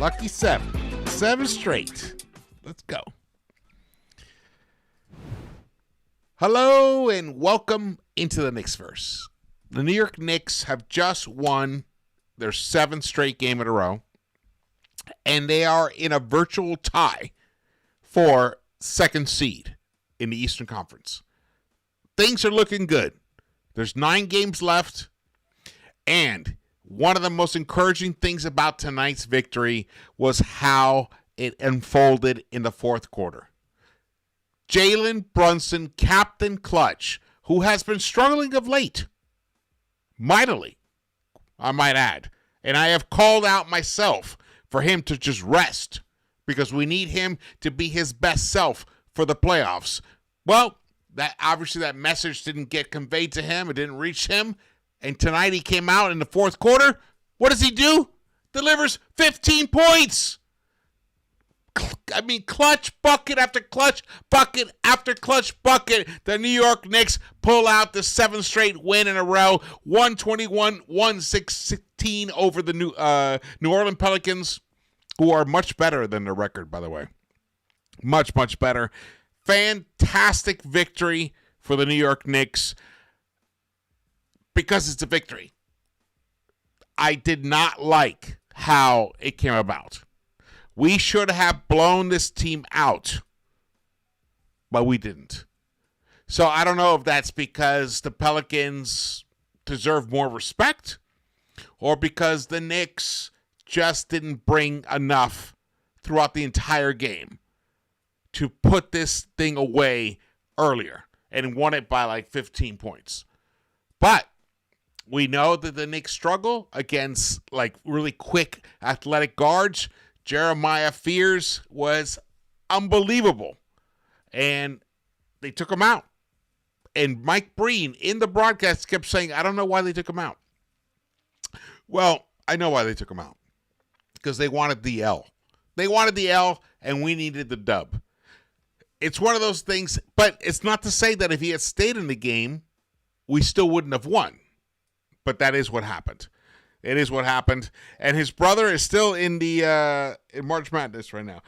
Lucky 7. 7 straight. Let's go. Hello and welcome into the Knicks-Verse. The New York Knicks have just won their 7th straight game in a row, and they are in a virtual tie for second seed in the Eastern Conference. Things are looking good. There's 9 games left, and one of the most encouraging things about tonight's victory was how it unfolded in the fourth quarter. Jalen BRUNSON, Captain Clutch, who has been struggling of late, mightily, I might add. And I have called out myself for him to just rest because we need him to be his best self for the playoffs. Well, that message didn't get conveyed to him. It didn't reach him. And tonight he came out in the fourth quarter. What does he do? Delivers 15 points. Clutch bucket after clutch bucket after clutch bucket. The New York Knicks pull out the 7th straight win in a row, 121-116 over the New Orleans Pelicans, who are much better than their record, by the way. Much, much better. Fantastic victory for the New York Knicks because it's a victory. I did not like how it came about. We should have blown this team out, but we didn't. So I don't know if that's because the Pelicans deserve more respect or because the Knicks just didn't bring enough throughout the entire game to put this thing away earlier and won it by like 15 points. But we know that the Knicks struggle against like really quick athletic guards. Jeremiah Fears was unbelievable, and they took him out. And Mike Breen in the broadcast kept saying, I don't know why they took him out. Well, I know why they took him out, because they wanted the L. They wanted the L, and we needed the dub. It's one of those things, but it's not to say that if he had stayed in the game, we still wouldn't have won. But that is what happened. It is what happened. And his brother is still in the in March Madness right now.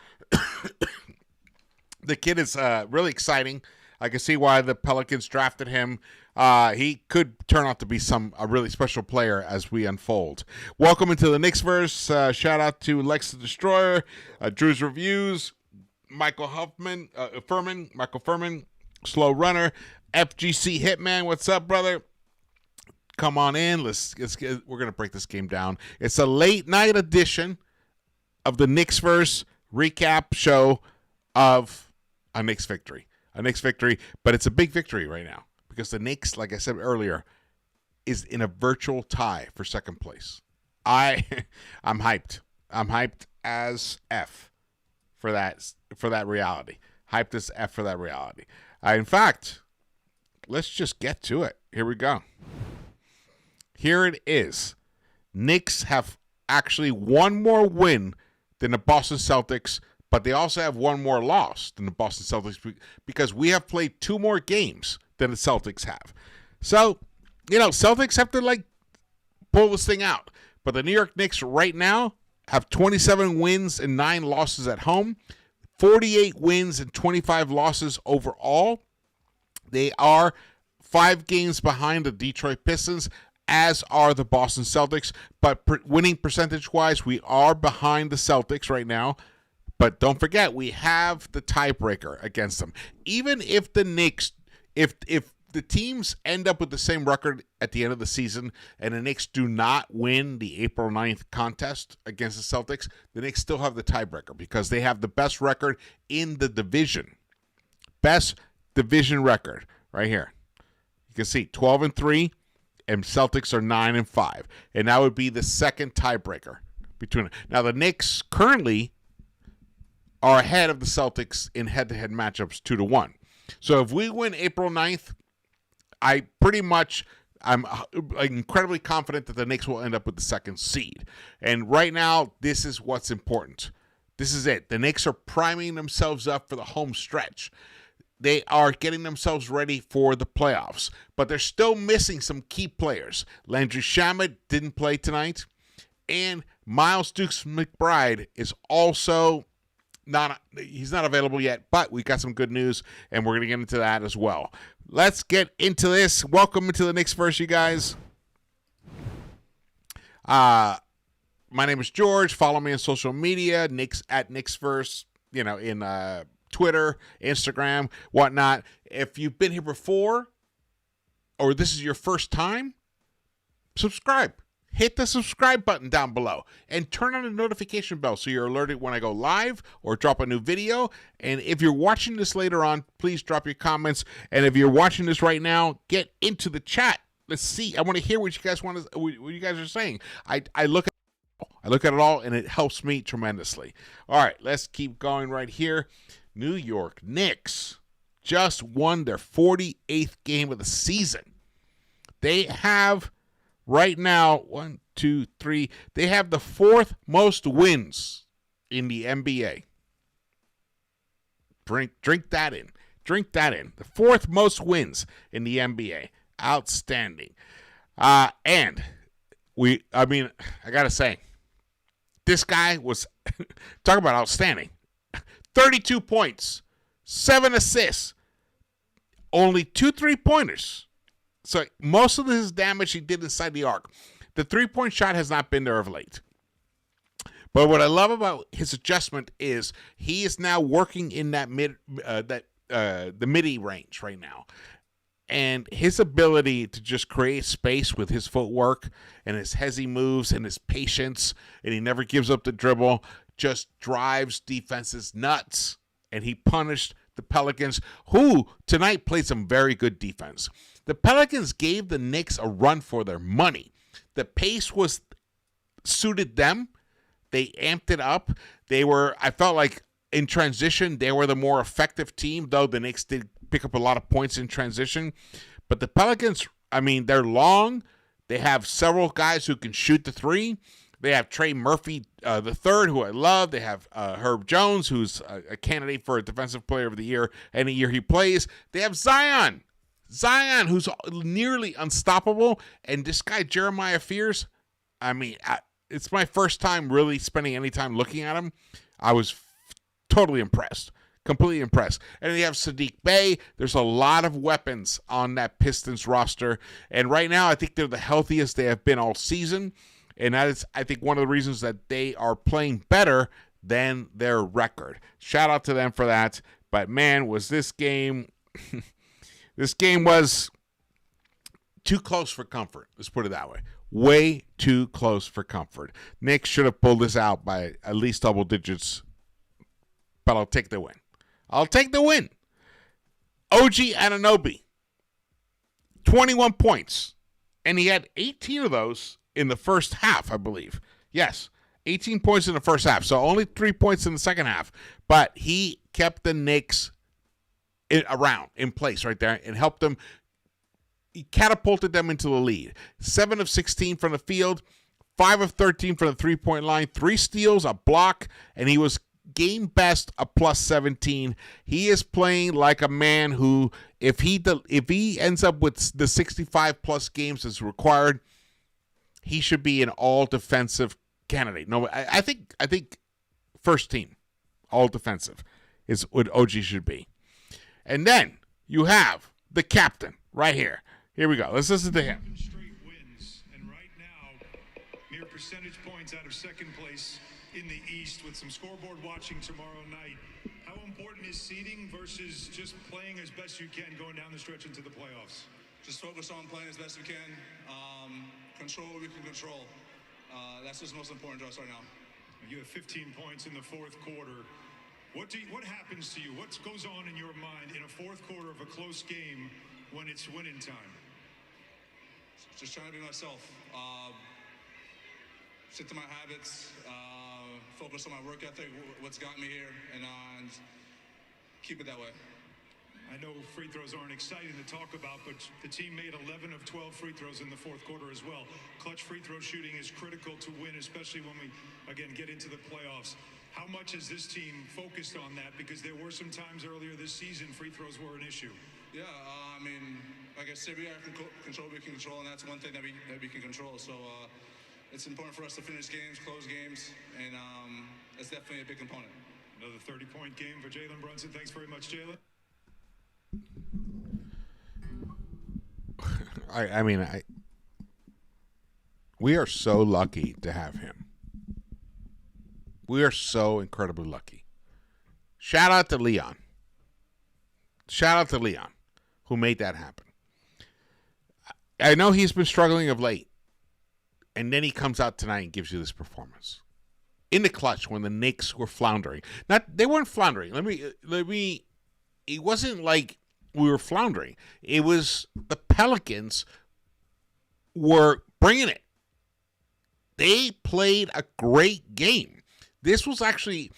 The kid is really exciting. I can see why the Pelicans drafted him. He could turn out to be a really special player as we unfold. Welcome into the Knicks-Verse. Shout out to Lex the Destroyer, Drew's Reviews, Michael Furman, Slow Runner, FGC Hitman. What's up, brother? Come on in. Let's get, we're going to break this game down. It's a late night edition of the Knicks-Verse recap show of a Knicks victory. A Knicks victory, but it's a big victory right now because the Knicks, like I said earlier, is in a virtual tie for second place. I'm hyped. I'm hyped as F for that reality. Hyped as F for that reality. In fact, let's just get to it. Here we go. Here it is. Knicks have actually one more win than the Boston Celtics, but they also have one more loss than the Boston Celtics because we have played 2 more games than the Celtics have. So, Celtics have to pull this thing out. But the New York Knicks right now have 27 wins and 9 losses at home, 48 wins and 25 losses overall. They are 5 games behind the Detroit Pistons, as are the Boston Celtics. But winning percentage-wise, we are behind the Celtics right now. But don't forget, we have the tiebreaker against them. Even if the Knicks, if the teams end up with the same record at the end of the season and the Knicks do not win the April 9th contest against the Celtics, the Knicks still have the tiebreaker because they have the best record in the division. Best division record right here. You can see 12-3. And Celtics are 9-5, and that would be the second tiebreaker between them. Now the Knicks currently are ahead of the Celtics in head-to-head matchups 2-1. So if we win April 9th, I'm incredibly confident that the Knicks will end up with the second seed. And right now, this is what's important. This is it. The Knicks are priming themselves up for the home stretch. They are getting themselves ready for the playoffs, but they're still missing some key players. Landry Shamet didn't play tonight, and Miles Dukes McBride is also he's not available yet, but we got some good news, and we're going to get into that as well. Let's get into this. Welcome to the Knicks-Verse, you guys. My name is George. Follow me on social media, at Knicks-Verse, in Twitter, Instagram, whatnot. If you've been here before or this is your first time, subscribe. Hit the subscribe button down below and turn on the notification bell so you're alerted when I go live or drop a new video. And if you're watching this later on, please drop your comments. And if you're watching this right now, get into the chat. Let's see. I want to hear what you guys what you guys are saying. I look at it all, and it helps me tremendously. All right, let's keep going right here. New York Knicks just won their 48th game of the season. They have right now, 1, 2, 3. They have the 4th most wins in the NBA. Drink that in. Drink that in. The 4th most wins in the NBA. Outstanding. And I gotta say, this guy was talk about outstanding. 32 points, 7 assists, only 2 3-pointers. So most of his damage he did inside the arc. The 3-point shot has not been there of late. But what I love about his adjustment is he is now working in that the midi range right now. And his ability to just create space with his footwork and his hezzy moves and his patience, and he never gives up the dribble, just drives defenses nuts. And he punished the Pelicans, who tonight played some very good defense. The Pelicans gave the Knicks a run for their money. The pace suited them. They amped it up. I felt like in transition, they were the more effective team, though the Knicks did pick up a lot of points in transition. But the Pelicans, they're long. They have several guys who can shoot the three. They have Trey Murphy the third, who I love. They have Herb Jones, who's a candidate for a Defensive Player of the Year any year he plays. They have Zion, who's nearly unstoppable. And this guy, Jeremiah Fears, it's my first time really spending any time looking at him. I was totally impressed. Completely impressed. And then you have Sadiq Bey. There's a lot of weapons on that Pistons roster. And right now, I think they're the healthiest they have been all season. And that is, I think, one of the reasons that they are playing better than their record. Shout out to them for that. But, man, was this game... this game was too close for comfort. Let's put it that way. Way too close for comfort. Knicks should have pulled this out by at least double digits. But I'll take the win. I'll take the win. OG Anunoby, 21 points. And he had 18 of those in the first half, I believe. Yes, 18 points in the first half. So only 3 points in the second half. But he kept the Knicks in place right there and helped them. He catapulted them into the lead. 7 of 16 from the field, 5 of 13 from the 3-point line, 3 steals, a block, and he was game best, a plus 17. He is playing like a man who, if he ends up with the 65 plus games as required, he should be an all defensive candidate. No, I think first team, all defensive is what OG should be. And then you have the captain right here. Here we go. Let's listen to him. Straight wins, and right now, mere percentage points out of second place in the East with some scoreboard watching tomorrow night. How important is seeding versus just playing as best you can going down the stretch into the playoffs? Just focus on playing as best we can. Control what we can control. That's what's most important to us right now. You have 15 points in the fourth quarter. What happens to you? What goes on in your mind in a fourth quarter of a close game when it's winning time? Just trying to be myself. Stick to my habits. Focus on my work ethic, what's got me here, and keep it that way. I know free throws aren't exciting to talk about, but the team made 11 of 12 free throws in the fourth quarter as well. Clutch free throw shooting is critical to win, especially when we, again, get into the playoffs. How much has this team focused on that? Because there were some times earlier this season free throws were an issue. Yeah, like I said, we have control what we can control, and that's one thing that we can control. So it's important for us to finish games, close games, and it's definitely a big component. Another 30-point game for Jalen Brunson. Thanks very much, Jalen. We are so lucky to have him. We are so incredibly lucky. Shout out to Leon. Who made that happen. I know he's been struggling of late. And then he comes out tonight and gives you this performance. In the clutch when the Knicks were floundering. They weren't floundering. It wasn't like we were floundering. It was the Pelicans were bringing it. They played a great game. This was actually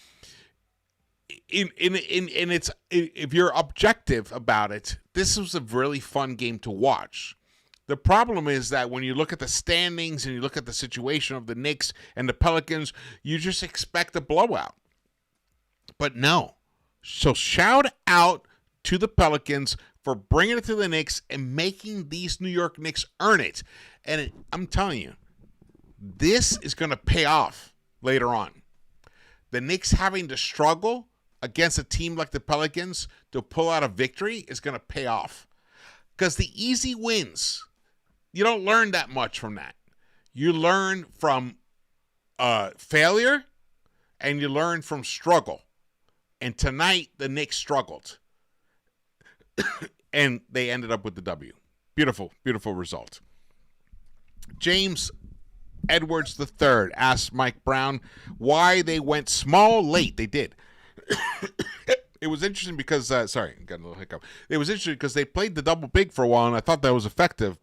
in its, if you're objective about it, this was a really fun game to watch. The problem is that when you look at the standings and you look at the situation of the Knicks and the Pelicans, you just expect a blowout. But no. So shout out to the Pelicans for bringing it to the Knicks and making these New York Knicks earn it. And I'm telling you, this is going to pay off later on. The Knicks having to struggle against a team like the Pelicans to pull out a victory is going to pay off. Because the easy wins, you don't learn that much from that. You learn from failure and you learn from struggle. And tonight, the Knicks struggled. And they ended up with the W. Beautiful, beautiful result. James Edwards III asked Mike Brown why they went small late. They did. It was interesting because, sorry, got a little hiccup. It was interesting because they played the double big for a while, and I thought that was effective.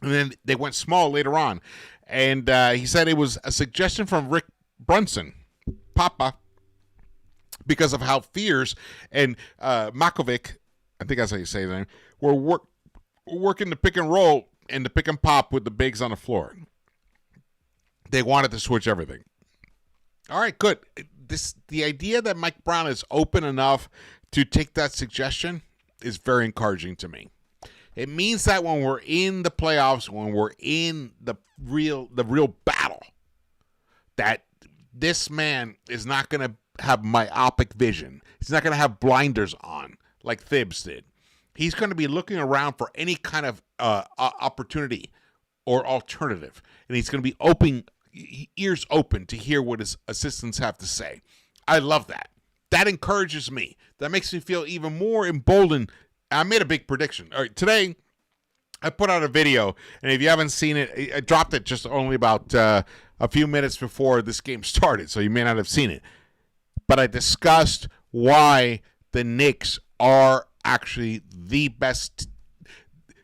And then they went small later on. And he said it was a suggestion from Rick Brunson, Papa, because of how Fears and Makovic, I think that's how you say his name, were working the pick and roll and the pick and pop with the bigs on the floor. They wanted to switch everything. All right, good. The idea that Mike Brown is open enough to take that suggestion is very encouraging to me. It means that when we're in the playoffs, when we're in the real battle, that this man is not going to have myopic vision. He's not going to have blinders on like Thibs did. He's going to be looking around for any kind of opportunity or alternative, and he's going to be ears open to hear what his assistants have to say. I love that. That encourages me. That makes me feel even more emboldened. I made a big prediction. All right, today, I put out a video, and if you haven't seen it, I dropped it just only about a few minutes before this game started, so you may not have seen it. But I discussed why the Knicks are actually the best,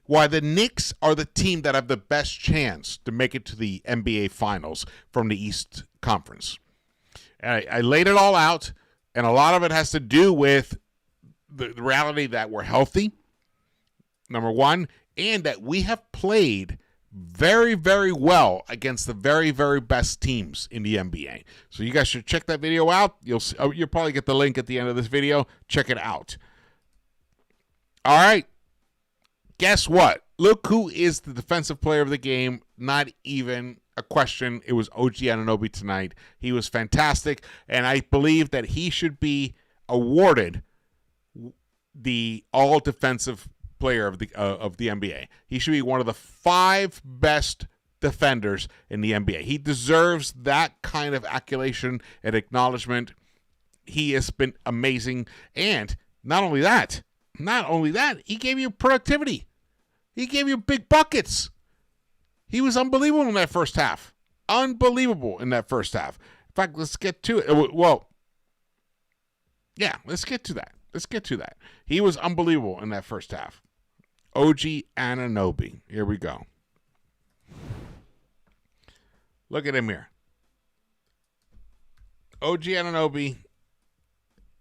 why the Knicks are the team that have the best chance to make it to the NBA Finals from the East Conference. And I laid it all out, and a lot of it has to do with the reality that we're healthy, number one, and that we have played very, very well against the very, very best teams in the NBA. So you guys should check that video out. You'll probably get the link at the end of this video. Check it out. All right. Guess what? Look who is the defensive player of the game. Not even a question. It was OG Anunoby tonight. He was fantastic, and I believe that he should be awarded the all-defensive player of the NBA. He should be one of the 5 best defenders in the NBA. He deserves that kind of accolation and acknowledgement. He has been amazing, and not only that, he gave you productivity. He gave you big buckets. He was unbelievable in that first half. Unbelievable in that first half. In fact, let's get to it. Well, yeah, let's get to that. He was unbelievable in that first half. OG Anunoby. Here we go. Look at him here. OG Anunoby,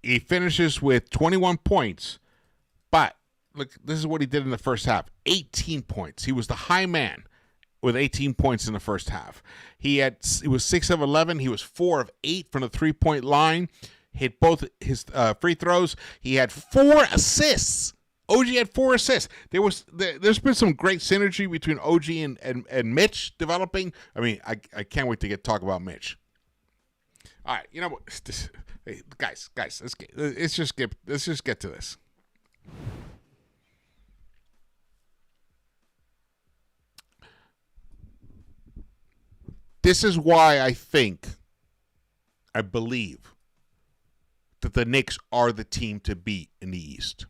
he finishes with 21 points. But, look, this is what he did in the first half. 18 points. He was the high man with 18 points in the first half. He was 6 of 11. He was 4 of 8 from the three-point line. Hit both his free throws. He had 4 assists. OG had 4 assists. There's been some great synergy between OG and Mitch developing. I mean, I can't wait to talk about Mitch. All right, you know what, hey, guys, let's just get to this. This is why I believe that the Knicks are the team to beat in the East.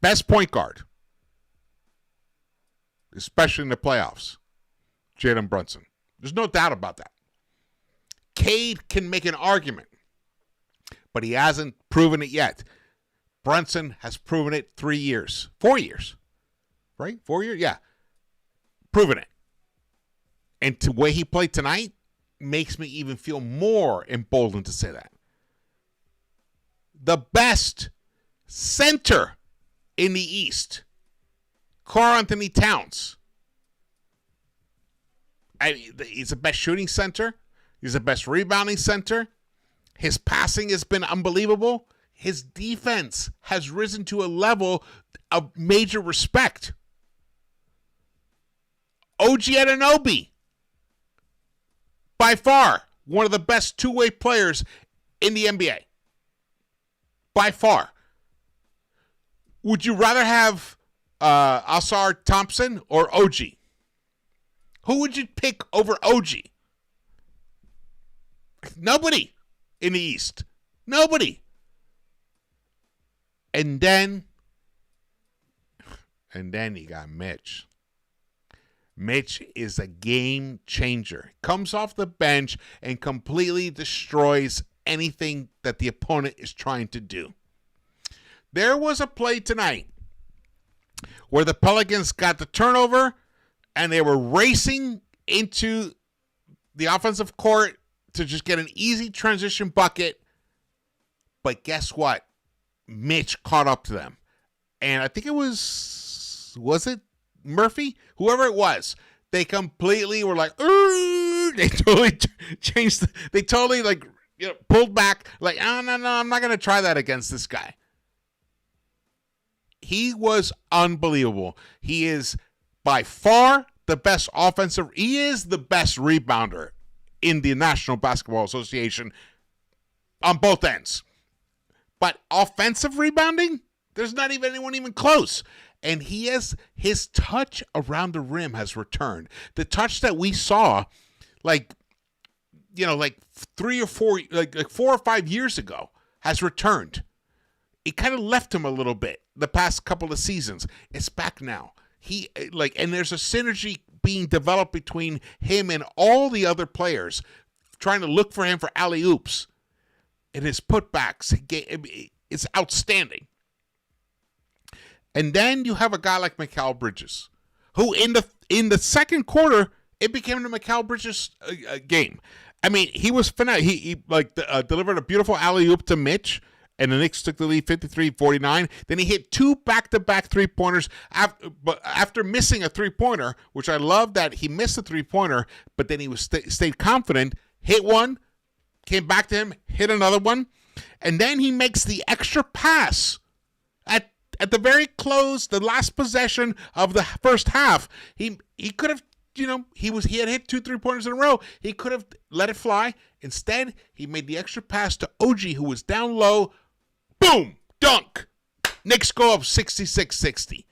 Best point guard, especially in the playoffs, Jalen Brunson. There's no doubt about that. Cade can make an argument, but he hasn't proven it yet. Brunson has proven it 4 years, right? 4 years? Yeah. Proven it. And the way he played tonight makes me even feel more emboldened to say that. The best center in the East, Karl-Anthony Towns. He's the best shooting center. He's the best rebounding center. His passing has been unbelievable. His defense has risen to a level of major respect. OG Anunoby, by far one of the best two-way players in the NBA. By far. Would you rather have Asar Thompson or OG? Who would you pick over OG? Nobody in the East. Nobody. And then you got Mitch. Mitch is a game changer. Comes off the bench and completely destroys anything that the opponent is trying to do. There was a play tonight where the Pelicans got the turnover and they were racing into the offensive court to just get an easy transition bucket. But guess what? Mitch caught up to them. And I think it was it Murphy? Whoever it was. They completely were like, they totally changed. They totally pulled back. Like, oh, no, I'm not going to try that against this guy. He was unbelievable. He is by far the best offensive. He is the best rebounder in the National Basketball Association on both ends. But offensive rebounding, there's not even anyone even close. And his touch around the rim has returned. The touch that we saw, 3 or 4, like 4 or 5 years ago, has returned. It kind of left him a little bit the past couple of seasons. It's back now. And there's a synergy being developed between him and all the other players, trying to look for him for alley-oops. And his putbacks, it's outstanding. And then you have a guy like Mikal Bridges, who in the second quarter, it became the Mikal Bridges game. I mean, he was phenomenal. He delivered a beautiful alley-oop to Mitch, and the Knicks took the lead 53-49. Then he hit 2 back-to-back three-pointers after missing a three-pointer, which I love that he missed a three-pointer, but then he stayed confident, hit one, came back to him, hit another one, and then he makes the extra pass at the very close, the last possession of the first half. He could have, he had hit 2 3-pointers in a row. He could have let it fly. Instead, he made the extra pass to OG, who was down low. Boom! Dunk! Knicks go up 66-60.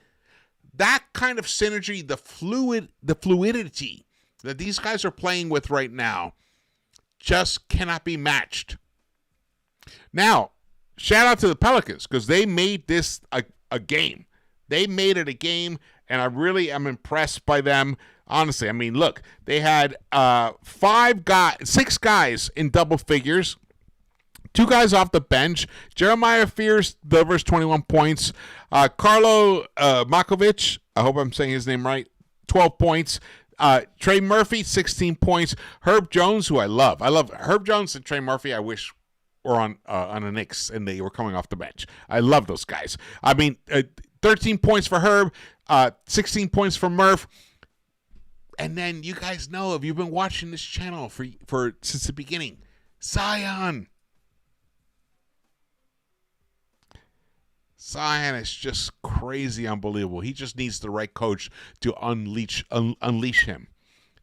That kind of synergy, the fluidity that these guys are playing with right now just cannot be matched. Now, shout out to the Pelicans, because they made this a game. They made it a game, and I really am impressed by them. Honestly, I mean, look, they had 6 guys in double figures, 2 guys off the bench. Jeremiah Fears delivers 21 points. Carlo Makovic, I hope I'm saying his name right, 12 points. Trey Murphy, 16 points. Herb Jones, who I love Herb Jones and Trey Murphy. I wish were on the Knicks and they were coming off the bench. I love those guys. I mean, 13 points for Herb, 16 points for Murph. And then you guys know, if you've been watching this channel for since the beginning, Zion. Zion is just crazy unbelievable. He just needs the right coach to unleash him.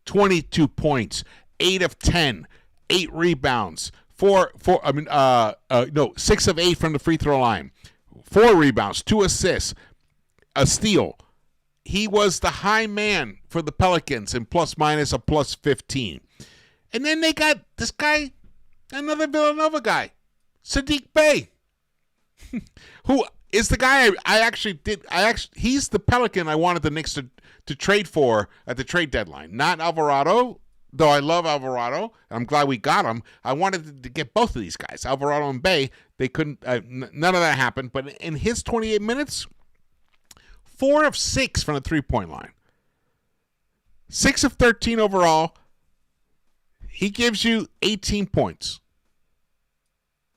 22 points, 8 of 10, 8 rebounds, 6 of 8 from the free throw line, 4 rebounds, 2 assists, a steal. He was the high man for the Pelicans in plus minus a plus 15. And then they got this guy, another Villanova guy, Sadiq Bey, who is the guy he's the Pelican I wanted the Knicks to trade for at the trade deadline. Not Alvarado, though I love Alvarado. I'm glad we got him. I wanted to get both of these guys, Alvarado and Bey. They couldn't, none of that happened. But in his 28 minutes, 4 of 6 from the three-point line. 6 of 13 overall. He gives you 18 points.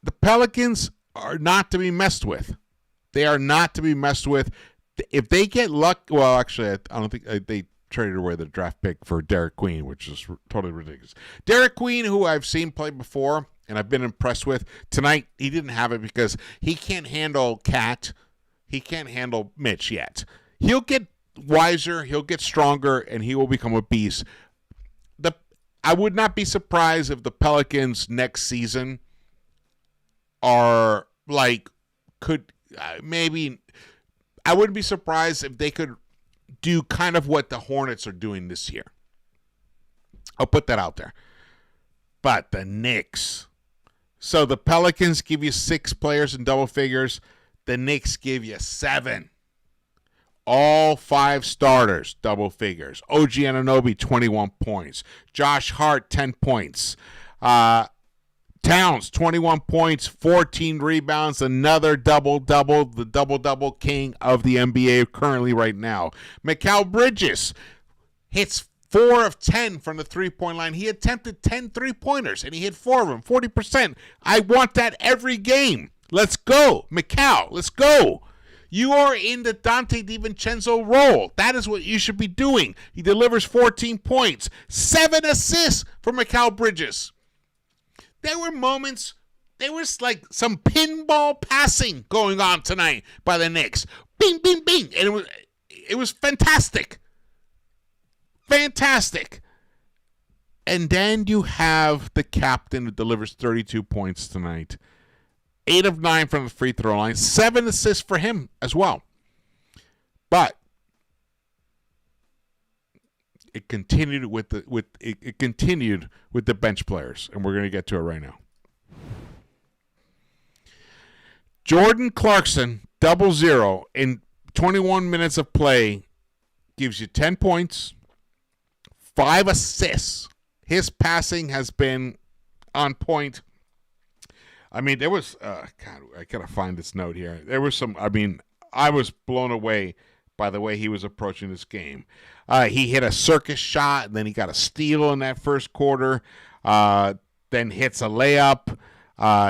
The Pelicans are not to be messed with. They are not to be messed with. If they get luck, well, actually, I don't think they traded away the draft pick for Derek Queen, which is totally ridiculous. Derek Queen, who I've seen play before and I've been impressed with. Tonight, he didn't have it because he can't handle Cat. He can't handle Mitch yet. He'll get wiser, he'll get stronger, and he will become a beast. I would not be surprised if the Pelicans next season are maybe I wouldn't be surprised if they could do kind of what the Hornets are doing this year. I'll put that out there. But the Knicks. So the Pelicans give you 6 players in double figures. The Knicks give you 7. All 5 starters, double figures. OG Anunoby, 21 points. Josh Hart, 10 points. Towns, 21 points, 14 rebounds, another double-double, the double-double king of the NBA currently right now. Mikal Bridges hits 4 of 10 from the three-point line. He attempted 10 three-pointers, and he hit 4 of them, 40%. I want that every game. Let's go, Mikal, let's go. You are in the Dante DiVincenzo role. That is what you should be doing. He delivers 14 points, 7 assists for Mikal Bridges. There were moments, there was like some pinball passing going on tonight by the Knicks. Bing, bing, bing. And it was fantastic. Fantastic. And then you have the captain who delivers 32 points tonight. 8 of 9 from the free throw line. 7 assists for him as well. But it continued with the bench players, and we're going to get to it right now. Jordan Clarkson, 0-0 in 21 minutes of play, gives you 10 points, 5 assists. His passing has been on point. I mean, there was God, I gotta find this note here. There was some. I mean, I was blown away by the way he was approaching this game. He hit a circus shot, and then he got a steal in that first quarter. Then hits a layup.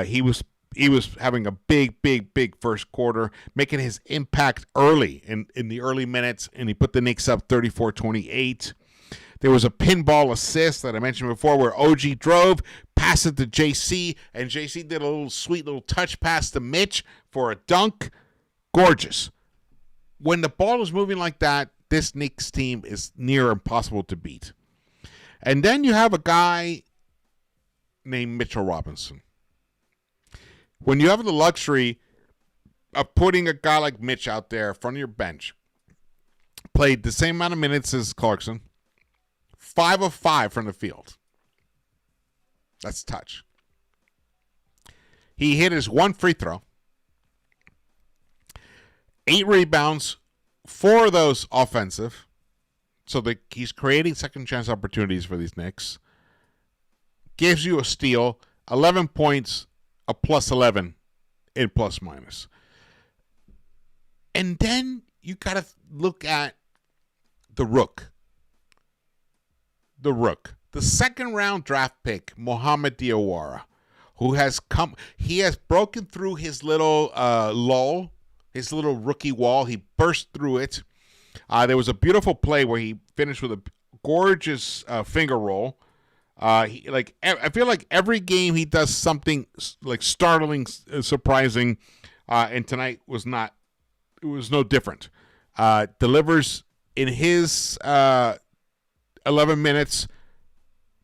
He was having a big first quarter, making his impact early in the early minutes, and he put the Knicks up 34-28. There was a pinball assist that I mentioned before where OG drove, passed it to JC, and JC did a little sweet little touch pass to Mitch for a dunk. Gorgeous. When the ball is moving like that, this Knicks team is near impossible to beat. And then you have a guy named Mitchell Robinson. When you have the luxury of putting a guy like Mitch out there in front of your bench, played the same amount of minutes as Clarkson, 5 of 5 from the field. That's touch. He hit his 1 free throw, 8 rebounds, 4 of those offensive. So he's creating second chance opportunities for these Knicks. Gives you a steal, 11 points, a plus 11 in plus minus. And then you got to look at the Rook. The second round draft pick, Mohamed Diawara, who has broken through his little lull, his little rookie wall. He burst through it. There was a beautiful play where he finished with a gorgeous finger roll. I feel like every game he does something like startling, surprising, and tonight was not different. Delivers in his 11 minutes.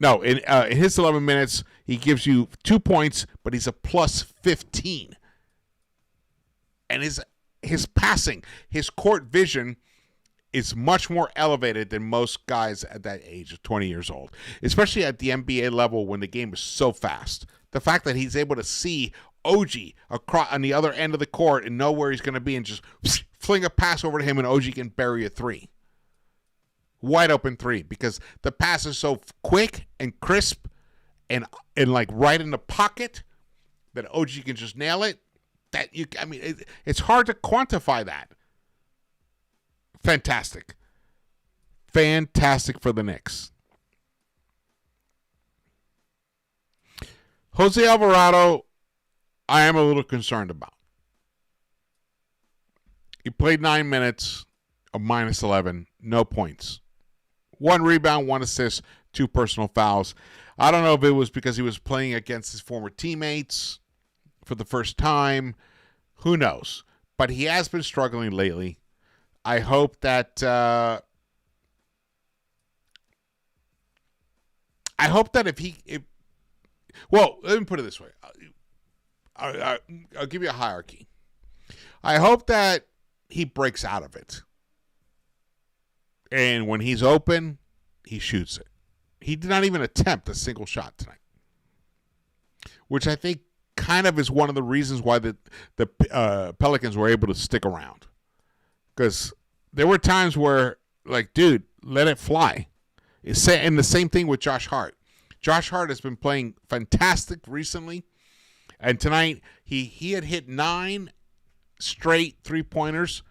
No, in his 11 minutes, he gives you 2 points, but he's a plus 15. And his passing, his court vision is much more elevated than most guys at that age of 20 years old, especially at the NBA level when the game is so fast. The fact that he's able to see OG across on the other end of the court and know where he's going to be and just fling a pass over to him and OG can bury a three. Wide open three, because the pass is so quick and crisp and like right in the pocket that OG can just nail it. It's hard to quantify that. Fantastic for the Knicks. Jose Alvarado, I am a little concerned about. He played 9 minutes, a minus 11, no points. 1 rebound, 1 assist, 2 personal fouls. I don't know if it was because he was playing against his former teammates for the first time. Who knows? But he has been struggling lately. I hope that well, let me put it this way. I'll give you a hierarchy. I hope that he breaks out of it. And when he's open, he shoots it. He did not even attempt a single shot tonight, which I think kind of is one of the reasons why the Pelicans were able to stick around. Because there were times where, like, dude, let it fly. And the same thing with Josh Hart. Josh Hart has been playing fantastic recently. And tonight, he had hit 9 straight three-pointers.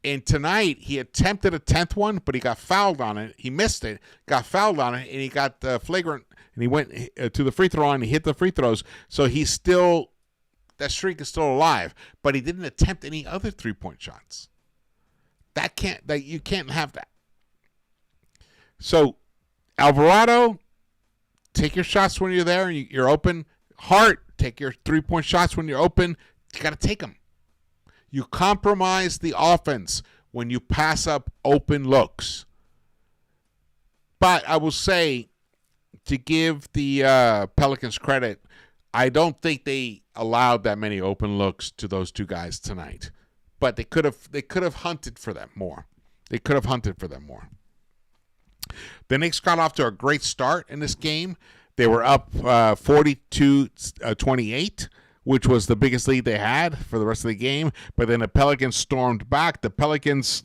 And tonight, he attempted a 10th one, but he got fouled on it. He missed it, got fouled on it, and he got flagrant. And he went to the free throw line. He hit the free throws. So that streak is still alive. But he didn't attempt any other three-point shots. You can't have that. So, Alvarado, take your shots when you're there and you're open. Hart, take your three-point shots when you're open. You got to take them. You compromise the offense when you pass up open looks. But I will say, to give the Pelicans credit, I don't think they allowed that many open looks to those two guys tonight. But they could have hunted for them more. The Knicks got off to a great start in this game. They were up 42-28, which was the biggest lead they had for the rest of the game. But then the Pelicans stormed back. The Pelicans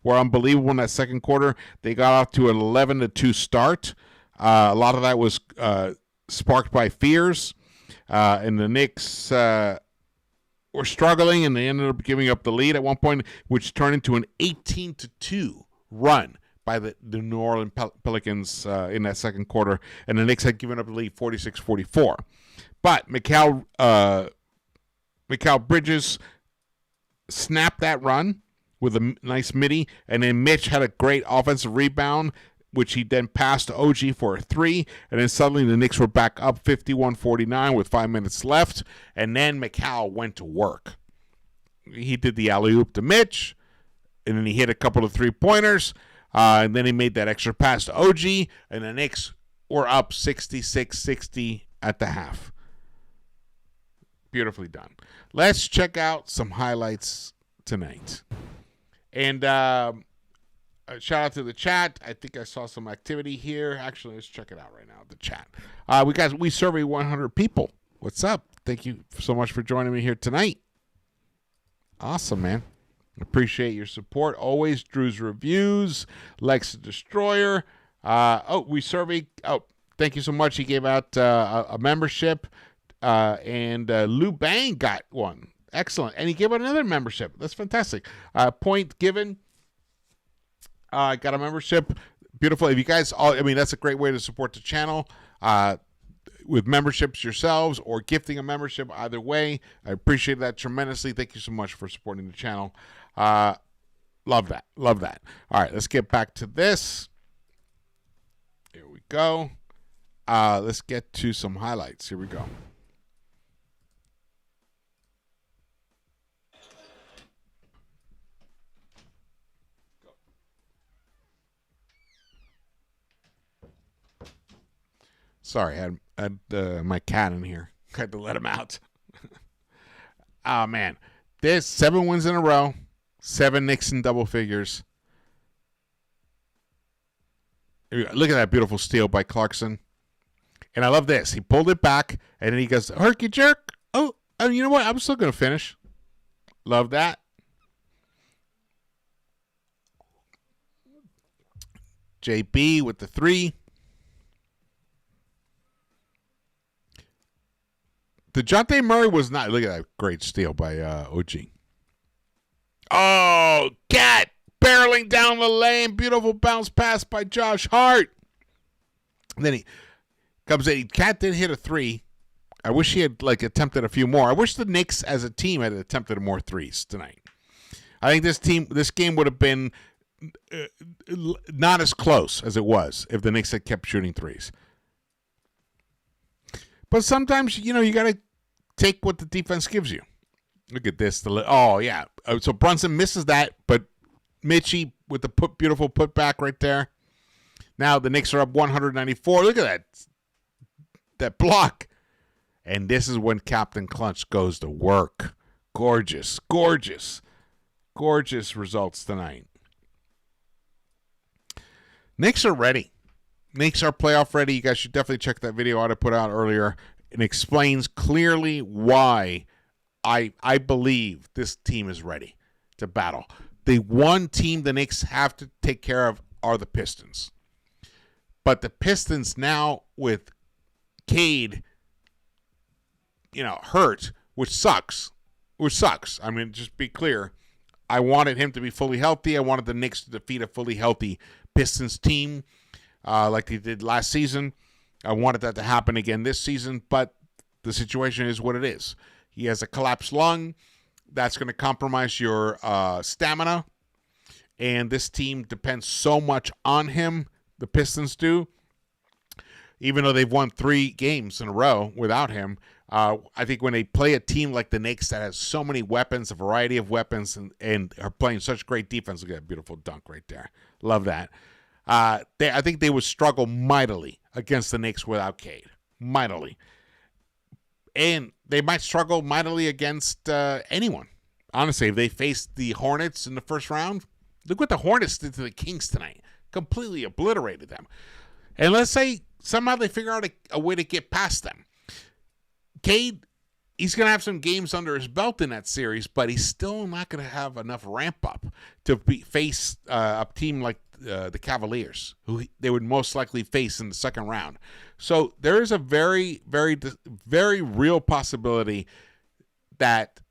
were unbelievable in that second quarter. They got off to an 11-2 start. A lot of that was sparked by fears. And the Knicks were struggling, and they ended up giving up the lead at one point, which turned into an 18-2 run by the New Orleans Pelicans in that second quarter. And the Knicks had given up the lead 46-44. But Mikal Bridges snapped that run with a nice midi, and then Mitch had a great offensive rebound, which he then passed to OG for a three, and then suddenly the Knicks were back up 51-49 with 5 minutes left, and then Mikal went to work. He did the alley-oop to Mitch, and then he hit a couple of three-pointers, and then he made that extra pass to OG, and the Knicks were up 66-60 at the half. Beautifully done. Let's check out some highlights tonight. And shout out to the chat. I think I saw some activity here. Actually, let's check it out right now, the chat. We survey 100 people. What's up? Thank you so much for joining me here tonight. Awesome, man. Appreciate your support. Always Drew's Reviews, Lex the Destroyer. We surveyed. Oh, thank you so much. He gave out a membership, and Lou Bang got one. Excellent. And he gave out another membership. That's fantastic. Point given. Got a membership. Beautiful. If you guys that's a great way to support the channel. With memberships yourselves or gifting a membership, either way. I appreciate that tremendously. Thank you so much for supporting the channel. Love that. All right, let's get back to this. Here we go. Let's get to some highlights. Here we go. Sorry, I had my cat in here. Had to let him out. Oh, man. There's 7 wins in a row. 7 Knicks in double figures. Look at that beautiful steal by Clarkson. And I love this. He pulled it back, and then he goes, herky jerk. Oh, you know what? I'm still going to finish. Love that. JB with the 3. DeJounte Murray was not. Look at that great steal by OG. Oh, Cat barreling down the lane. Beautiful bounce pass by Josh Hart. And then he comes in. Cat did hit a 3. I wish he had attempted a few more. I wish the Knicks as a team had attempted more 3s tonight. I think this game would have been not as close as it was if the Knicks had kept shooting 3s. But sometimes, you got to take what the defense gives you. Look at this. Oh, yeah. So Brunson misses that, but Mitchie with the beautiful putback right there. Now the Knicks are up 194. Look at that block. And this is when Captain Clutch goes to work. Gorgeous, gorgeous, gorgeous results tonight. Knicks are ready. Knicks are playoff ready. You guys should definitely check that video I put out earlier. It explains clearly why I believe this team is ready to battle. The one team the Knicks have to take care of are the Pistons. But the Pistons now with Cade, hurt, which sucks. I mean, just be clear. I wanted him to be fully healthy. I wanted the Knicks to defeat a fully healthy Pistons team. Like they did last season. I wanted that to happen again this season, but the situation is what it is. He has a collapsed lung. That's going to compromise your stamina, and this team depends so much on him, the Pistons do. Even though they've won 3 games in a row without him, I think when they play a team like the Knicks that has so many weapons, a variety of weapons, and are playing such great defense, look at that beautiful dunk right there. Love that. I think they would struggle mightily against the Knicks without Cade. Mightily. And they might struggle mightily against anyone. Honestly, if they faced the Hornets in the first round, look what the Hornets did to the Kings tonight. Completely obliterated them. And let's say somehow they figure out a way to get past them. Cade, he's going to have some games under his belt in that series, but he's still not going to have enough ramp up to face a team like the Cavaliers, who they would most likely face in the second round. So there is a very, very, very real possibility that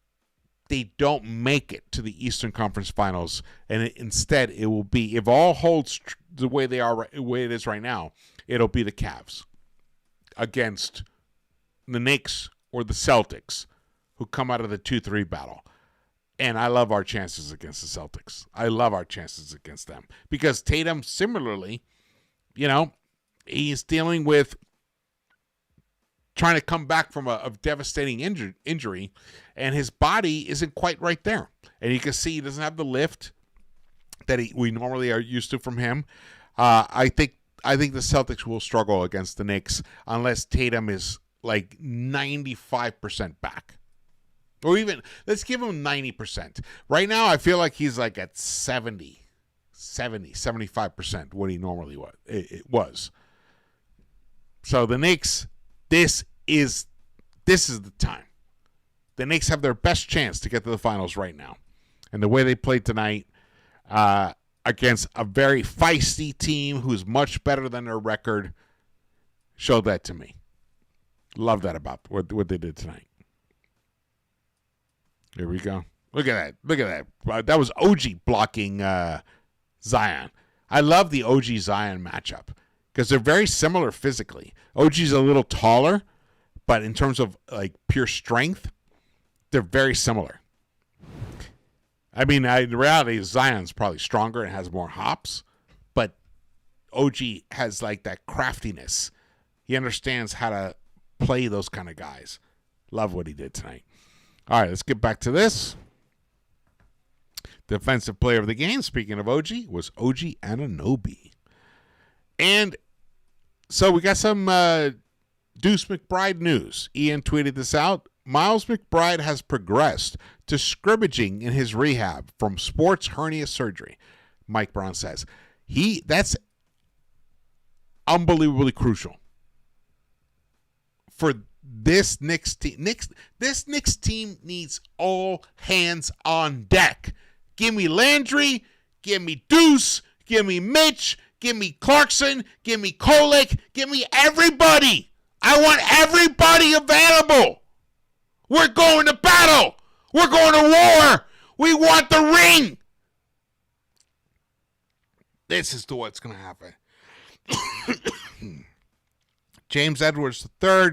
they don't make it to the Eastern Conference Finals, and instead it will be, if all holds the way they are, the way it is right now, it'll be the Cavs against the Knicks or the Celtics, who come out of the 2-3 battle. And I love our chances against the Celtics. I love our chances against them. Because Tatum, similarly, he's dealing with trying to come back from a devastating injury, and his body isn't quite right there. And you can see he doesn't have the lift that we normally are used to from him. I think the Celtics will struggle against the Knicks unless Tatum is like 95% back. Or even, let's give him 90%. Right now, I feel like he's like at 75% what he normally was. So the Knicks, this is the time. The Knicks have their best chance to get to the finals right now. And the way they played tonight against a very feisty team who's much better than their record showed that to me. Love that about what they did tonight. Here we go. Look at that. That was OG blocking Zion. I love the OG Zion matchup because they're very similar physically. OG's a little taller, but in terms of like pure strength, they're very similar. I mean, in reality, Zion's probably stronger and has more hops, but OG has like that craftiness. He understands how to play those kind of guys. Love what he did tonight. All right, let's get back to this. Defensive player of the game, speaking of OG, was OG Anunoby. And so we got some Deuce McBride news. Ian tweeted this out. Miles McBride has progressed to scrimmaging in his rehab from sports hernia surgery. Mike Brown says. That's unbelievably crucial for this Knicks team. This Knicks team needs all hands on deck. Give me Landry, give me Deuce, give me Mitch, give me Clarkson, give me Kolek, give me everybody. I want everybody available. We're going to battle. We're going to war. We want the ring. This is what's going to happen. James Edwards III.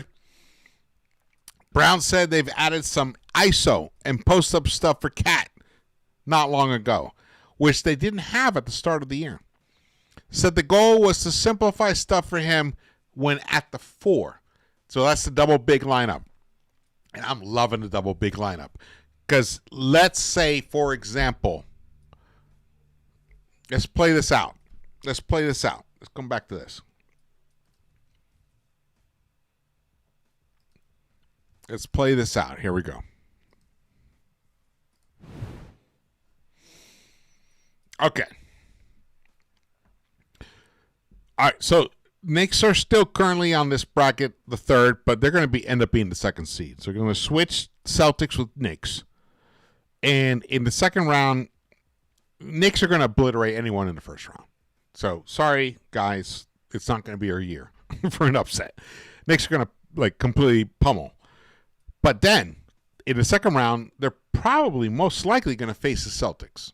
Brown said they've added some ISO and post-up stuff for Cat not long ago, which they didn't have at the start of the year. Said the goal was to simplify stuff for him when at the 4. So that's the double big lineup. And I'm loving the double big lineup. Because let's say, for example, let's play this out. Let's come back to this. Let's play this out. Here we go. Okay. All right, so Knicks are still currently on this bracket, the 3rd, but they're going to end up being the 2nd seed. So we're going to switch Celtics with Knicks. And in the 2nd round, Knicks are going to obliterate anyone in the 1st round. So sorry, guys, it's not going to be your year for an upset. Knicks are going to completely pummel. But then, in the 2nd round, they're probably most likely going to face the Celtics.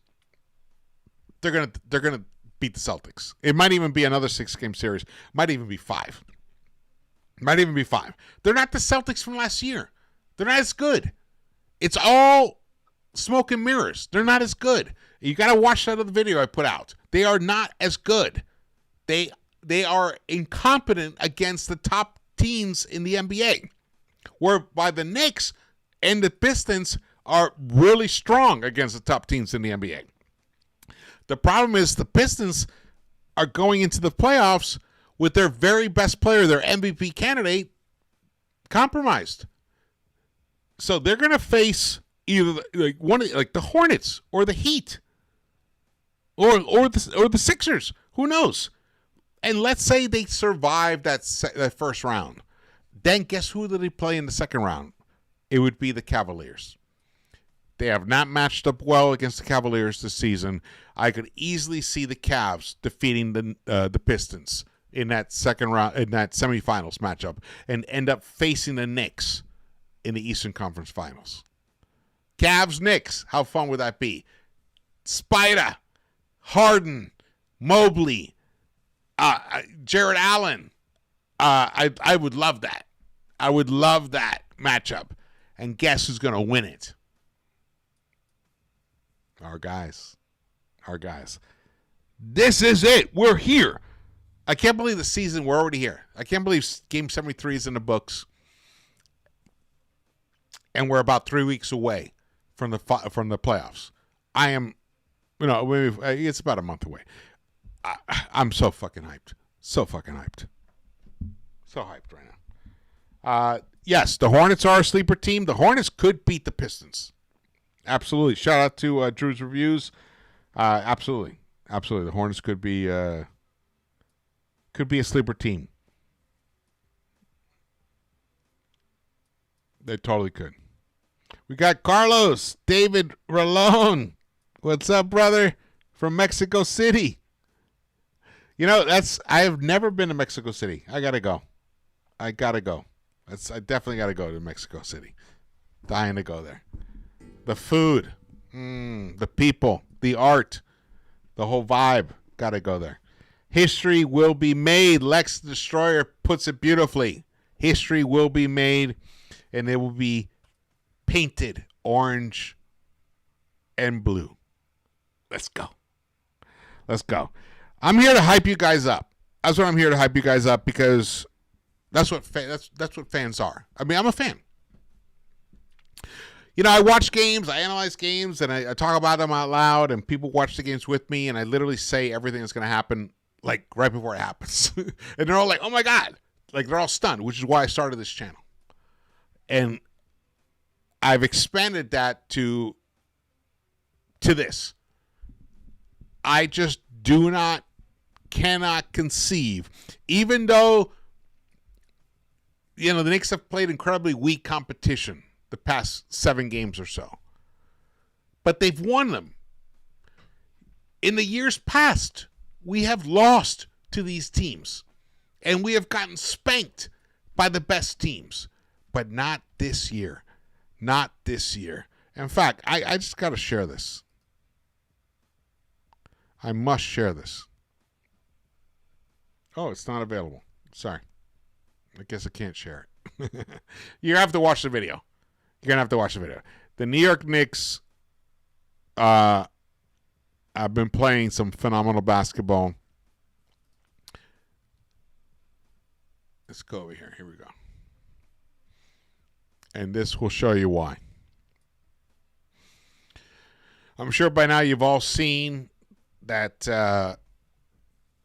They're going to beat the Celtics. It might even be another 6-game series. Might even be 5. They're not the Celtics from last year. They're not as good. It's all smoke and mirrors. They're not as good. You got to watch that other video I put out. They are not as good. They are incompetent against the top teams in the NBA. Whereby the Knicks and the Pistons are really strong against the top teams in the NBA. The problem is the Pistons are going into the playoffs with their very best player, their MVP candidate, compromised. So they're going to face either the Hornets or the Heat or the Sixers. Who knows? And let's say they survive that 1st round. Then guess who did they play in the 2nd round? It would be the Cavaliers. They have not matched up well against the Cavaliers this season. I could easily see the Cavs defeating the Pistons in that 2nd round, in that semifinals matchup, and end up facing the Knicks in the Eastern Conference Finals. Cavs, Knicks, how fun would that be? Spider, Harden, Mobley, Jared Allen. I would love that. I would love that matchup. And guess who's going to win it? Our guys. This is it. We're here. I can't believe the season. We're already here. I can't believe Game 73 is in the books. And we're about 3 weeks away from the playoffs. I am, maybe it's about a month away. I'm so fucking hyped. So hyped right now. Yes, the Hornets are a sleeper team. The Hornets could beat the Pistons. Absolutely. Shout out to Drew's Reviews. Absolutely. The Hornets could be a sleeper team. They totally could. We got Carlos David Rolón. What's up, brother? From Mexico City. I have never been to Mexico City. I gotta go. I definitely gotta go to Mexico City. Dying to go there. The food, the people, the art, the whole vibe. Gotta go there. History will be made. Lex the Destroyer puts it beautifully. History will be made, and it will be painted orange and blue. Let's go. I'm here to hype you guys up. That's what I'm here to hype you guys up, because that's what fans are. I mean, I'm a fan. I watch games, I analyze games, and I talk about them out loud, and people watch the games with me, and I literally say everything that's going to happen, right before it happens. And they're all like, oh, my God. Like, they're all stunned, which is why I started this channel. And I've expanded that to this. I just cannot conceive, even though, the Knicks have played incredibly weak competition the past 7 games or so. But they've won them. In the years past, we have lost to these teams. And we have gotten spanked by the best teams. But not this year. Not this year. In fact, I just got to share this. I must share this. Oh, it's not available. Sorry. I guess I can't share it. You have to watch the video. You're going to have to watch the video. The New York Knicks have been playing some phenomenal basketball. Let's go over here. Here we go. And this will show you why. I'm sure by now you've all seen that the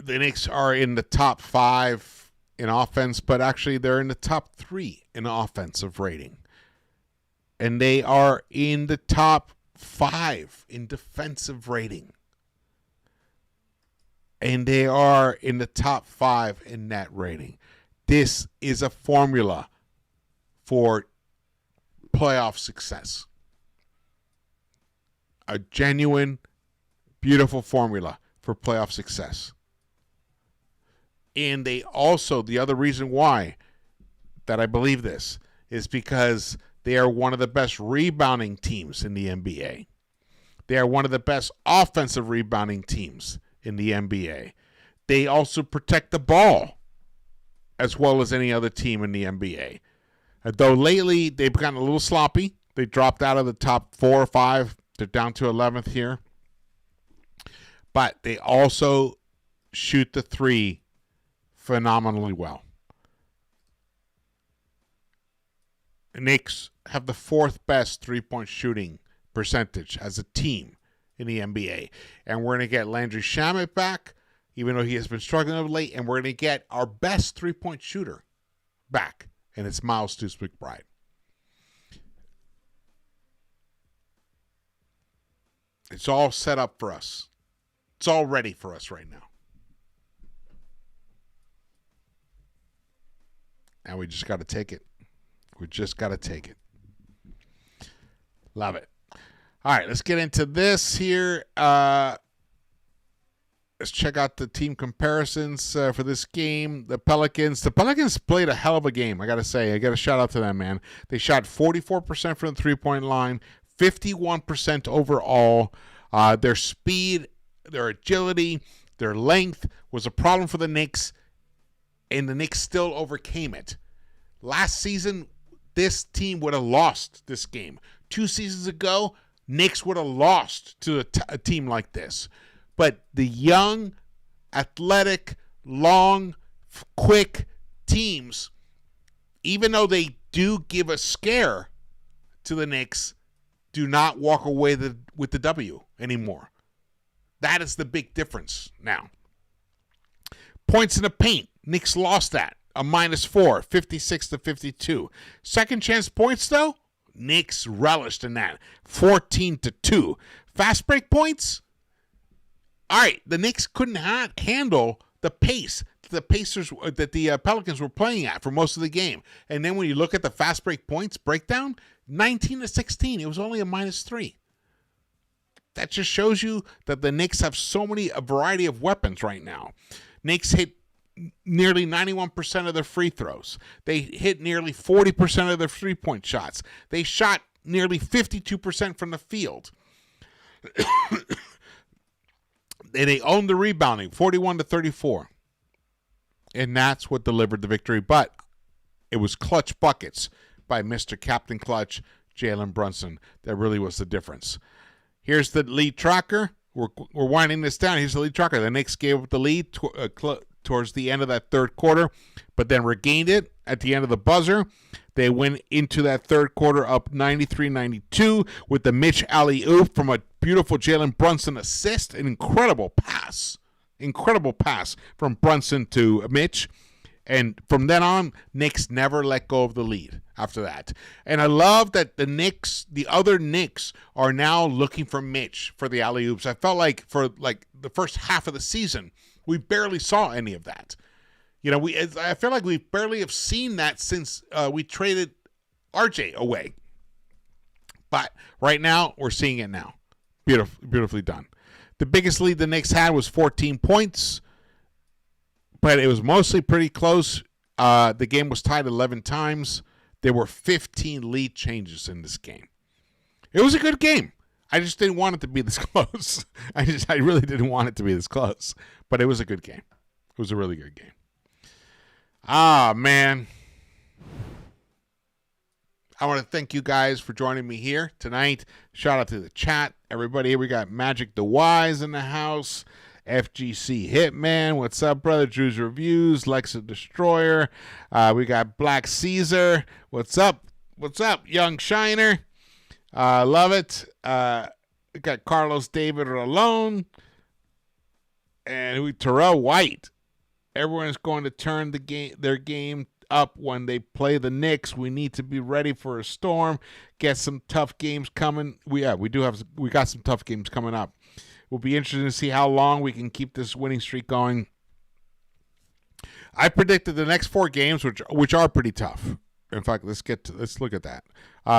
Knicks are in the top 5 in offense, but actually they're in the top 3 in offensive rating. And they are in the top 5 in defensive rating. And they are in the top 5 in net rating. This is a formula for playoff success. A genuine, beautiful formula for playoff success. And they also, the other reason why that I believe this is because they are one of the best rebounding teams in the NBA. They are one of the best offensive rebounding teams in the NBA. They also protect the ball as well as any other team in the NBA. Though lately they've gotten a little sloppy. They dropped out of the top 4 or 5. They're down to 11th here. But they also shoot the 3 phenomenally well. The Knicks have the 4th best three-point shooting percentage as a team in the NBA. And we're going to get Landry Shamet back, even though he has been struggling of late. And we're going to get our best three-point shooter back, and it's Miles McBride. It's all set up for us. It's all ready for us right now. And we just got to take it. We just got to take it. Love it. All right, let's get into this here. Let's check out the team comparisons for this game. The Pelicans played a hell of a game, I got to say. I got to shout out to them, man. They shot 44% from the three-point line, 51% overall. Their speed, their agility, their length was a problem for the Knicks, and the Knicks still overcame it. Last season, this team would have lost this game. 2 seasons ago, Knicks would have lost to a team like this. But the young, athletic, long, quick teams, even though they do give a scare to the Knicks, do not walk away with the W anymore. That is the big difference now. Points in the paint. Knicks lost that. A -4, 56-52. Second chance points, though, Knicks relished in that. 14-2. Fast break points. All right, the Knicks couldn't handle the pace the Pelicans were playing at for most of the game. And then when you look at the fast break points breakdown, 19-16. It was only a -3. That just shows you that the Knicks have a variety of weapons right now. Knicks hit nearly 91% of their free throws. They hit nearly 40% of their three-point shots. They shot nearly 52% from the field. They owned the rebounding, 41-34. And that's what delivered the victory. But it was clutch buckets by Mr. Captain Clutch, Jalen Brunson. That really was the difference. Here's the lead tracker. We're winding this down. Here's the lead tracker. The Knicks gave up the lead towards the end of that third quarter, but then regained it at the end of the buzzer. They went into that third quarter up 93-92 with the Mitch alley-oop from a beautiful Jalen Brunson assist. An incredible pass from Brunson to Mitch. And from then on, Knicks never let go of the lead after that. And I love that the other Knicks are now looking for Mitch for the alley-oops. I felt like for like the first half of the season, we barely saw any of that. You know, I feel like we barely have seen that since we traded RJ away. But right now, we're seeing it now. Beautifully done. The biggest lead the Knicks had was 14 points, but it was mostly pretty close. The game was tied 11 times. There were 15 lead changes in this game. It was a good game. I just didn't want it to be this close. I really didn't want it to be this close, but it was a good game. It was a really good game. Ah, man. I want to thank you guys for joining me here tonight. Shout out to the chat. Everybody, we got Magic the Wise in the house. FGC Hitman. What's up, brother? Drew's Reviews. Lexa Destroyer. We got Black Caesar. What's up? What's up, Young Shiner? Love it. We got Carlos David Rolón. And Terrell White. Everyone's going to turn their game up when they play the Knicks. We need to be ready for a storm. Get some tough games coming. We got some tough games coming up. We'll be interested to see how long we can keep this winning streak going. I predicted the next 4 games, which are pretty tough. In fact, let's look at that.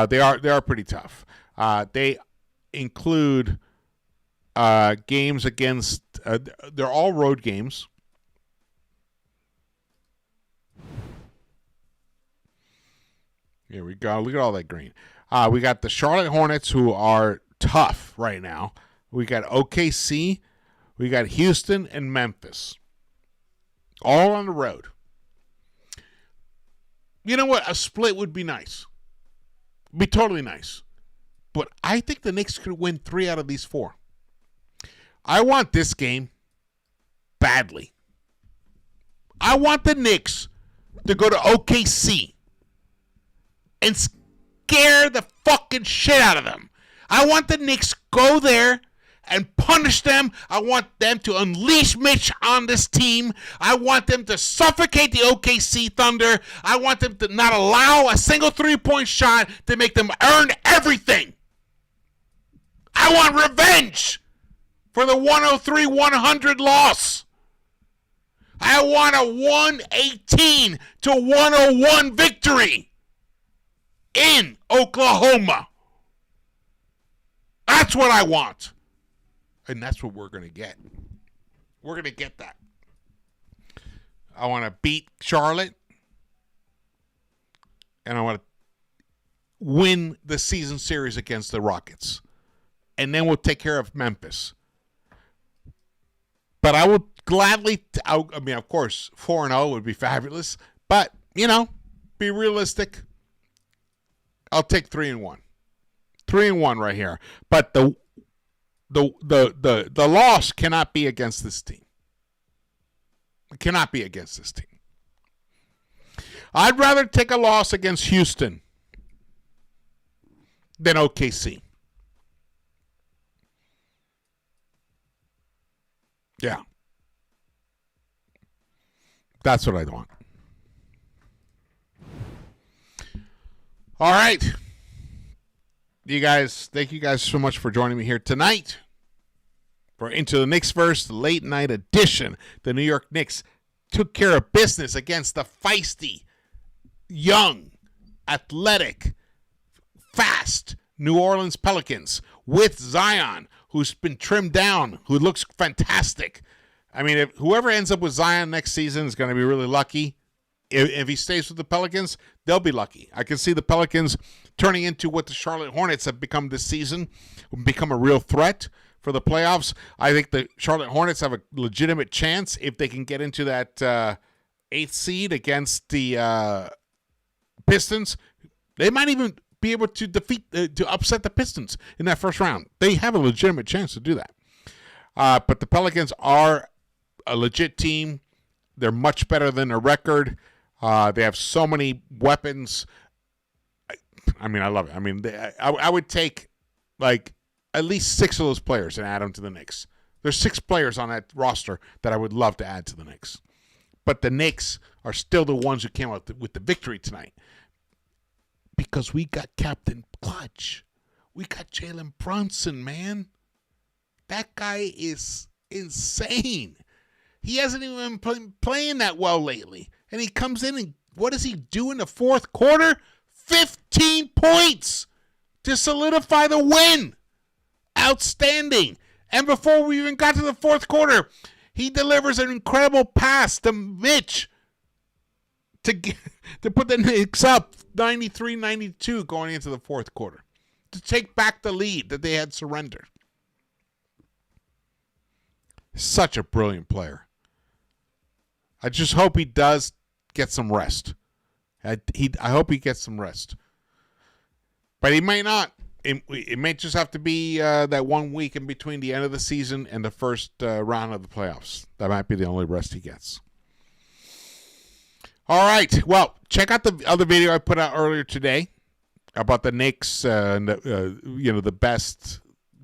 They are pretty tough. They include games against. They're all road games. Here we go. Look at all that green. We got the Charlotte Hornets, who are tough right now. We got OKC. We got Houston and Memphis. All on the road. You know what? A split would be nice. Be totally nice. But I think the Knicks could win 3 out of these 4. I want this game badly. I want the Knicks to go to OKC and scare the fucking shit out of them. I want the Knicks go there and punish them. I want them to unleash Mitch on this team. I want them to suffocate the OKC Thunder. I want them to not allow a single 3-point shot to make them earn everything. I want revenge for the 103-100 loss. I want a 118-101 victory in Oklahoma. That's what I want. And that's what we're going to get. We're going to get that. I want to beat Charlotte. And I want to win the season series against the Rockets. And then we'll take care of Memphis. But I would gladly, of course, 4-0 would be fabulous. But, be realistic. I'll take 3-1. 3-1 right here. But the loss cannot be against this team. It cannot be against this team. I'd rather take a loss against Houston than OKC. Yeah. That's what I want. All right. Thank you guys so much for joining me here tonight for Into the Knicks-Verse, the late night edition. The New York Knicks took care of business against the feisty, young, athletic, fast New Orleans Pelicans with Zion, who's been trimmed down, who looks fantastic. I mean, if whoever ends up with Zion next season is going to be really lucky. If he stays with the Pelicans, they'll be lucky. I can see the Pelicans turning into what the Charlotte Hornets have become this season, become a real threat for the playoffs. I think the Charlotte Hornets have a legitimate chance if they can get into that 8th seed against the Pistons. They might even be able to to upset the Pistons in that first round. They have a legitimate chance to do that. But the Pelicans are a legit team. They're much better than their record. They have so many weapons. I love it. I mean, I would take like at least 6 of those players and add them to the Knicks. There's 6 players on that roster that I would love to add to the Knicks. But the Knicks are still the ones who came out with the victory tonight. Because we got Captain Clutch. We got Jalen Brunson, man. That guy is insane. He hasn't even been playing that well lately. And he comes in and what does he do in the fourth quarter? 15 points to solidify the win. Outstanding. And before we even got to the fourth quarter, he delivers an incredible pass to Mitch to put the Knicks up 93-92 going into the fourth quarter, to take back the lead that they had surrendered. Such a brilliant player. I just hope he does get some rest. I hope he gets some rest. But he might not. It may just have to be that 1 week in between the end of the season and the first round of the playoffs. That might be the only rest he gets. All right. Well, check out the other video I put out earlier today about the Knicks, the best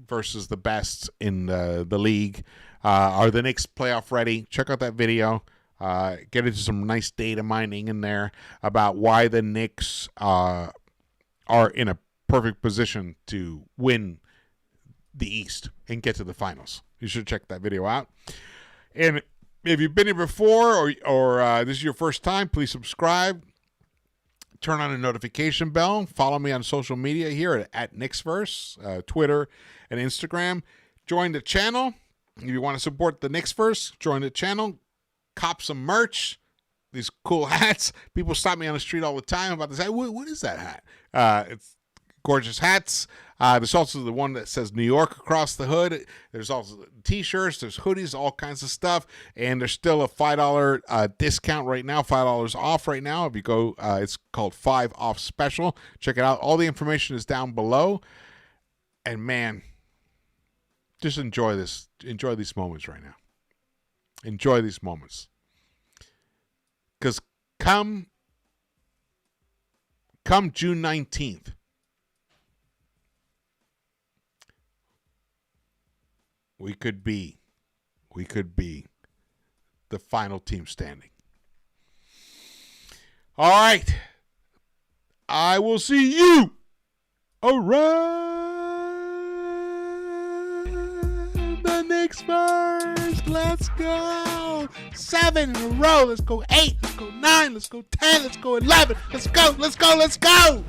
versus the best in the league. Are the Knicks playoff ready? Check out that video. Get into some nice data mining in there about why the Knicks are in a perfect position to win the East and get to the finals. You should check that video out. And if you've been here before or this is your first time, please subscribe. Turn on the notification bell. Follow me on social media here at Knicks-Verse, Twitter and Instagram. Join the channel. If you want to support the Knicks-Verse, join the channel. Cop some merch. These cool hats. People stop me on the street all the time about this hat. What is that hat? It's gorgeous hats. There's also the one that says New York across the hood. There's also t-shirts. There's hoodies, all kinds of stuff. And there's still a $5 discount right now, $5 off right now. If you go, it's called 5 Off Special. Check it out. All the information is down below. And man, just enjoy this. Enjoy these moments right now. Enjoy these moments. Because come June 19th, we could be the final team standing. All right. I will see you around the Knicks-Verse. Let's go. 7 in a row. Let's go 8. Let's go 9. Let's go 10. Let's go 11. Let's go. Let's go. Let's go.